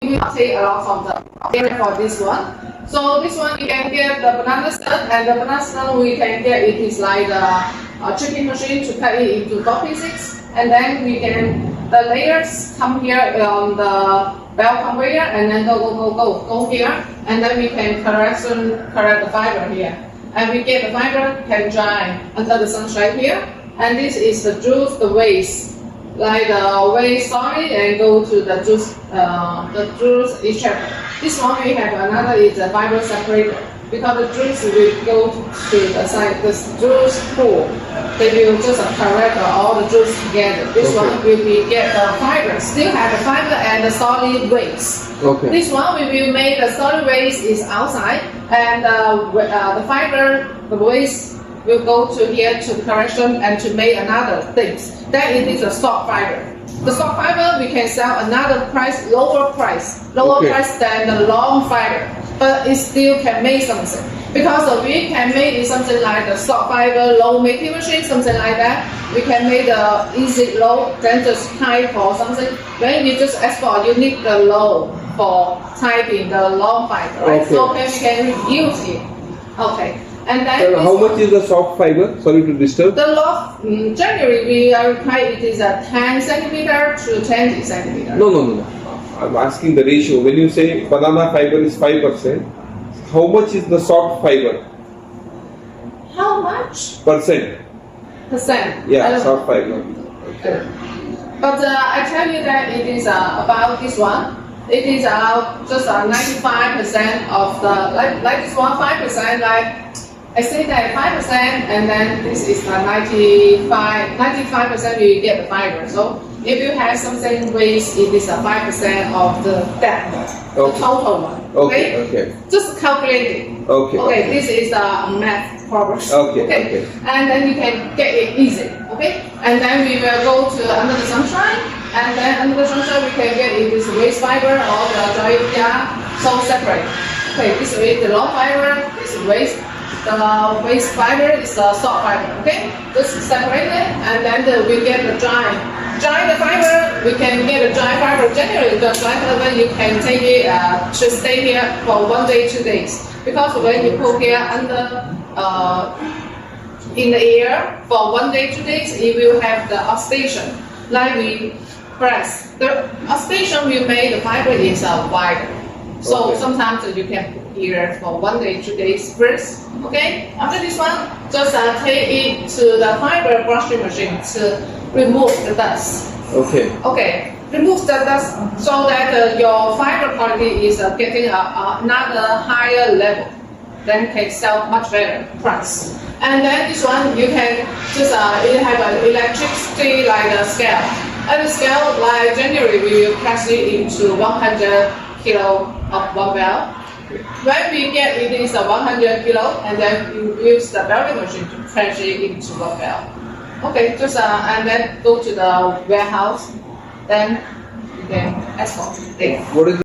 will take a lot of the area for this one. So this one you can get the banana stem, and the banana stem we can get it is like a chipping machine to cut it into 4 pieces, and then we can the layers come here on the bell conveyor, and then go here, and then we can correct the fiber here, and we get the fiber can dry under the sunshine here, and this is the juice, the waste, like the waste solid and go to the juice extractor. This one we have another is the fiber separator, because the juice will go to the side, the juice pool. They will just correct all the juice together. This one will be get the fiber, still have the fiber and the solid waste. Okay. This one we will make the solid waste is outside, and the fiber, the waste will go to here to correction and to make another things. Then it is a stock fiber. The stock fiber we can sell another price, lower price than the long fiber, but it still can make something. Because we can make something like the stock fiber low making machine, something like that. We can make the easy low, then just type for something. When you just export, you need the low for typing the long fiber, right? Okay. So we can use it. Okay. And then how much is the soft fiber? Sorry to disturb. The loft, generally we are required it is a 10 centimeter to 20 centimeter. No. I'm asking the ratio. When you say banana fiber is 5%, how much is the soft fiber? How much? Percent. Yeah, soft fiber. Okay. But I tell you that it is about this one. It is just 95% of the like this one 5%. Like I say that 5%, and then this is the 95% you get the fiber. So if you have something waste, it is a 5% of the the total one. Okay. Just calculate it. Okay. This is a math problem. Okay. And then you can get it easy. Okay. And then we will go to under the sunshine, and then under the sunshine we can get it is waste fiber or the dry yarn, so separate. Okay. This is the long fiber. This is waste. The waste fiber is the soft fiber. Okay. Just separate it, and then we get the dry the fiber. We can get a dry fiber. Generally, the dry fiber you can take it to stay here for 1 day, 2 days. Because when you put here under in the air for 1 day, 2 days, it will have the oxidation. Like we press the oxidation will make the fiber is wider. So sometimes you can put here for 1 day, 2 days first. Okay. After this one, just take it to the fiber brushing machine to remove the dust. Okay. Remove the dust so that your fiber quality is getting another higher level. Then can sell much better price. And then this one you can just it have an electricity like a scale. And the scale like generally we will press it into 100 kilo of 1 bell. When we get it is a 100 kilo, and then you use the belting machine to press it into 1 bell. Okay, just and then go to the warehouse, then you can export. What is